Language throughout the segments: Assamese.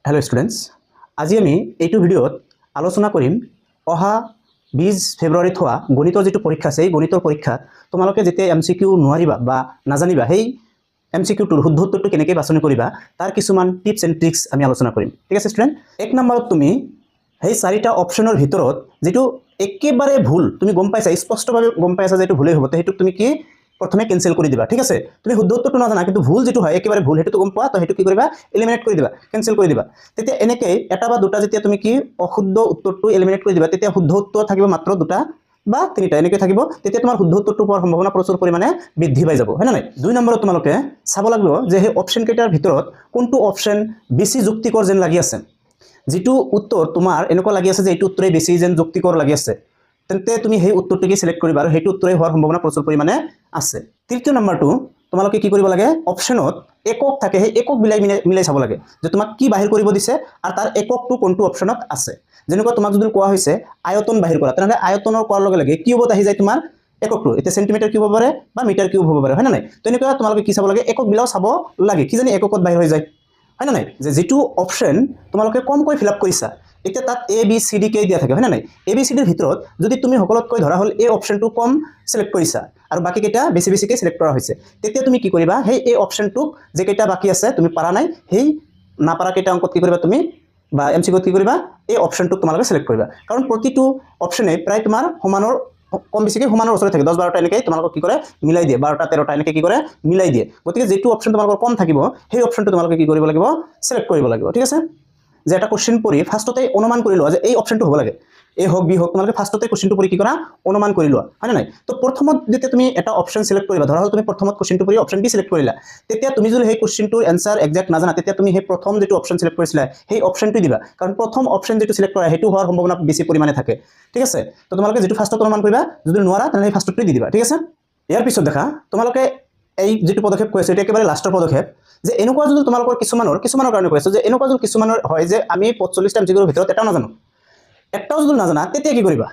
हेलो स्टूडेंट्स আজি আমি এইটো ভিডিওত আলোচনা কৰিম অহা 20 ফেব্ৰুৱাৰীত হোৱা গণিতৰ যেটো পৰীক্ষা আছে এই গণিতৰ পৰীক্ষাত তোমালোকে যেতিয়া এমসিকিউ নোৱাৰিবা বা নাজানিবা সেই এমসিকিউটোৰ শুদ্ধ উত্তৰটো কেনেকৈ বাছনি কৰিবা তাৰ কিছুমান টিপস এণ্ড ট্ৰিক্স আমি আলোচনা কৰিম ঠিক আছে স্টুডেন্ট এক নম্বৰত তুমি সেই চাৰিটা অপচনৰ ভিতৰত যেটো একেবাৰে ভুল তুমি গম পাইছা স্পষ্টভাৱে গম পাইছা যে এটো ভুলেই হ'ব তেহেতু তুমি কি प्रथमे कैंसिल कर दिबा ठीक है तुम शुद्ध उत्तर नाजाना कि भूल जी है एक भूल हेतु गम पा तो हेतु कि एलिमिनेट कर दिबा कैंसिल कर दिबा तेतिया एनेके एटा बा दुटा जेतिया तुम कि अशुद्ध उत्तरটো एलिमिनेट कर दिबा तेतिया शुद्ध उत्तर থাকিব मात्र दुटा বা তিনিটা এনেকৈ থাকিব তেতিয়া তোমাৰ শুদ্ধ উত্তৰটো পোৱাৰ সম্ভাৱনা প্ৰচুৰ পৰিমাণে বৃদ্ধি পাই যাব হয় না নাই দুই নম্বৰত তোমালোকে চাব লাগিব যে এই অপচন কেইটাৰ ভিতৰত কোনটো অপচন বেছি যুক্তিকৰ যেন লাগি আছে যেটো উত্তৰ তোমাৰ এনেকুৱা লাগি আছে যে এইটো উত্তৰে বেছি যেন যুক্তিকৰ লাগি আছে তেন্তে তুমি সেই উত্তৰটোকে সিলেক্ট কৰিবা আৰু হেতু উত্তৰে হোৱাৰ সম্ভাৱনা প্ৰচুৰ পৰিমাণে আছে তৃতীয় নম্বৰটো তোমালোকে কি কৰিব লাগে অপচনত একক থাকে সেই একক মিলাই চাব লাগে যে তোমাক কি বাহিৰ কৰিব দিছে আৰু তাৰ এককটো কোনটো অপচনত আছে যেনেকৈ তোমাক যদি কোৱা হৈছে আয়তন বাহিৰ কৰা তেনহলে আয়তনৰ কোৱাৰ লগে লগে কিউবত আহি যায় তোমাৰ এককটো এটা সেন্টিমিটাৰ কিউব হ'ব পাৰে বা মিটাৰ কিউব হ'ব পাৰে হয় না নাই তো এনেকুৱা তোমালোকে কি চাব লাগে একক বিলাও চাব লাগে কি জানি এককত বাহিৰ হৈ যায় হয় না নাই যে যেটো অপচন তোমালোকে কমকৈ ফিল আপ কৰিছা এতিয়া তাত এ বি সি ডি কে দিয়া থাকে হয় না নাই এ বি সি ডিৰ ভিতৰত যদি তুমি সকলোতকৈ ধৰা হল এই অপচনটো কম সিলেক্ট কৰিছা আৰু বাকি কেইটা বেছি বেছিকৈ সিলেক্ট কৰা হৈছে তেতিয়া তুমি কি কৰিবা সেই এই অপচনটো যে কেইটা বাকি আছে তুমি পাৰা নাই সেই নাপাৰা কেইটা অংকত কি কৰিবা তুমি বা এমসিকিউত কি কৰিবা এই অপচনটো তোমালোকে সিলেক্ট কৰিবা কাৰণ প্ৰতিটো অপচনে প্ৰায় তোমাৰ সমানৰ কম বেছিকৈ সমানৰ ওচৰত থাকে 10 12টা এনেকৈ তোমালোকক কি কৰে মিলাই দিয়ে 12টা 13টা এনেকৈ কি কৰে মিলাই দিয়ে গতিকে যেটো অপচন তোমালোকৰ কম থাকিব সেই অপচনটো তোমালোকে কি কৰিব লাগিব সিলেক্ট কৰিব লাগিব ঠিক আছে যে এটা কোশ্চেন পঢ়ি ফাৰ্ষ্টতে অনুমান কৰি লোৱা যে এই অপচনটো হ'ব লাগে এ হোক বি হোক তোমালোকে ফাৰ্ষ্টতে কোশ্চেনটো পঢ়ি কি কৰা অনুমান কৰি লোৱা হয় না নাই তো প্ৰথমত যেতিয়া তুমি এটা অপচন সিলেক্ট কৰিবা ধৰা হল তুমি প্ৰথমত কোশ্চেনটো পঢ়ি অপচন বি সিলেক্ট কৰিলা তেতিয়া তুমি যদি সেই কোশ্চেনটোৰ এনসাৰ এক্সাক্ট নাজানা তেতিয়া তুমি সেই প্ৰথম যেটো অপচন সিলেক্ট কৰিছিলা সেই অপচনটো দিবা কাৰণ প্ৰথম অপচন যেটো সিলেক্ট কৰা হেতু হোৱাৰ সম্ভাৱনা বেছি পৰিমাণে থাকে ঠিক আছে তো তোমালোকে যেটো ফাৰ্ষ্টত অনুমান কৰিবা যদি নোৱাৰা তেনে সেই ফাৰ্ষ্টটো দি দিবা ঠিক আছে ইয়াৰ পিছত দেখা তোমালোকে এই যেটো পদক্ষেপ কৈছে এটা একেবাৰে লাষ্টৰ পদক্ষেপ যে এনেকুৱা যদি তোমালোকৰ কিছুমানৰ কাৰণে কৈছে যে এনেকুৱা যদি কিছুমানৰ হয় যে আমি 45টা এমসিকিউৰ ভিতৰত এটাও যদি নাজানা তেতিয়া কি কৰিবা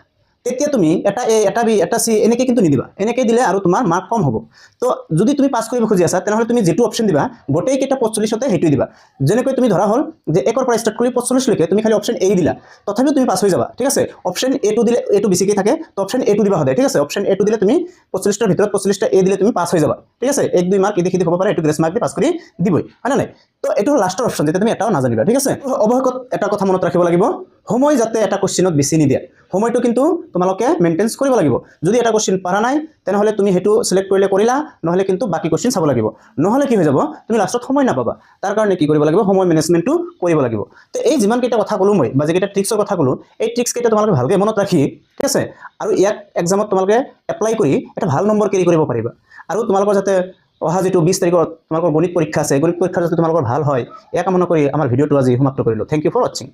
তেতিয়া তুমি এটা এ এটা বি এটা সি এনেকৈ কিন্তু নিদিবা এনেকৈ দিলে আৰু তোমাৰ মাৰ্ক কম হ'ব তো যদি তুমি পাস কৰিব খুজি আছা তেনহলে তুমি যেটো অপচন দিবা গোটেই কেইটা 45তে হেতু দিবা যেনেকৈ তুমি ধৰা হল যে একৰ পৰা স্টাৰ্ট কৰি 45 লৈকে তুমি খালি অপচন এ দিলা তথাপিও তুমি পাস হৈ যাবা ঠিক আছে অপচন এ টু দিলে এ টু বেছিকৈ থাকে তো অপচন এ টু দিবা হয় ঠিক আছে অপচন এ টু দিলে তুমি 45টাৰ ভিতৰত 45টা এ দিলে তুমি পাস হৈ যাবা ঠিক আছে 1 2 মাৰ্ক এদিকে হ'ব পাৰে এটু গ্ৰেস মাৰ্ক দি পাস কৰি দিবই হয় না নাই তো এটো লাষ্টৰ অপচন যেটা তুমি এটাও নাজানিবা ঠিক আছে অবহেকত এটা কথা মনত ৰাখিব লাগিব সময় যাতে এটা কোশ্চেনত বেছি নিদিয়া সময়টো কিন্তু তোমালোকে মেইনটেইন কৰিব লাগিব যদি এটা কোশ্চেন পাৰা নাই তেনহলে তুমি হেতু সিলেক্ট কৰিলা নহলে কিন্তু বাকি কোশ্চেন চাব লাগিব নহলে কি হৈ যাব তুমি লাষ্টত সময় নাপাবা তাৰ কাৰণে কি কৰিব লাগিব সময় ম্যানেজমেন্টটো কৰিব লাগিব তো এই যিমান কেইটা কথা কলো মই বা যে কেইটা ট্ৰিক্সৰ কথা কলো এই ট্ৰিক্স কেইটা তোমালোকে ভালকৈ মনত ৰাখি ঠিক আছে আৰু ইয়াক এক্সামত তোমালোকে এপ্লাই কৰি এটা ভাল নম্বৰ কেৰি কৰিব পাৰিবা আৰু তোমালোকৰ যাতে অহা যেটো 20 তাৰিখত তোমালোকৰ গণিত পৰীক্ষা আছে গণিত পৰীক্ষা যাতে তোমালোকৰ ভাল হয় এয়া কামনা কৰি আমাৰ ভিডিওটো আজি সমাপ্ত কৰিলো থ্যাংক ইউ ফৰ ওয়াচিং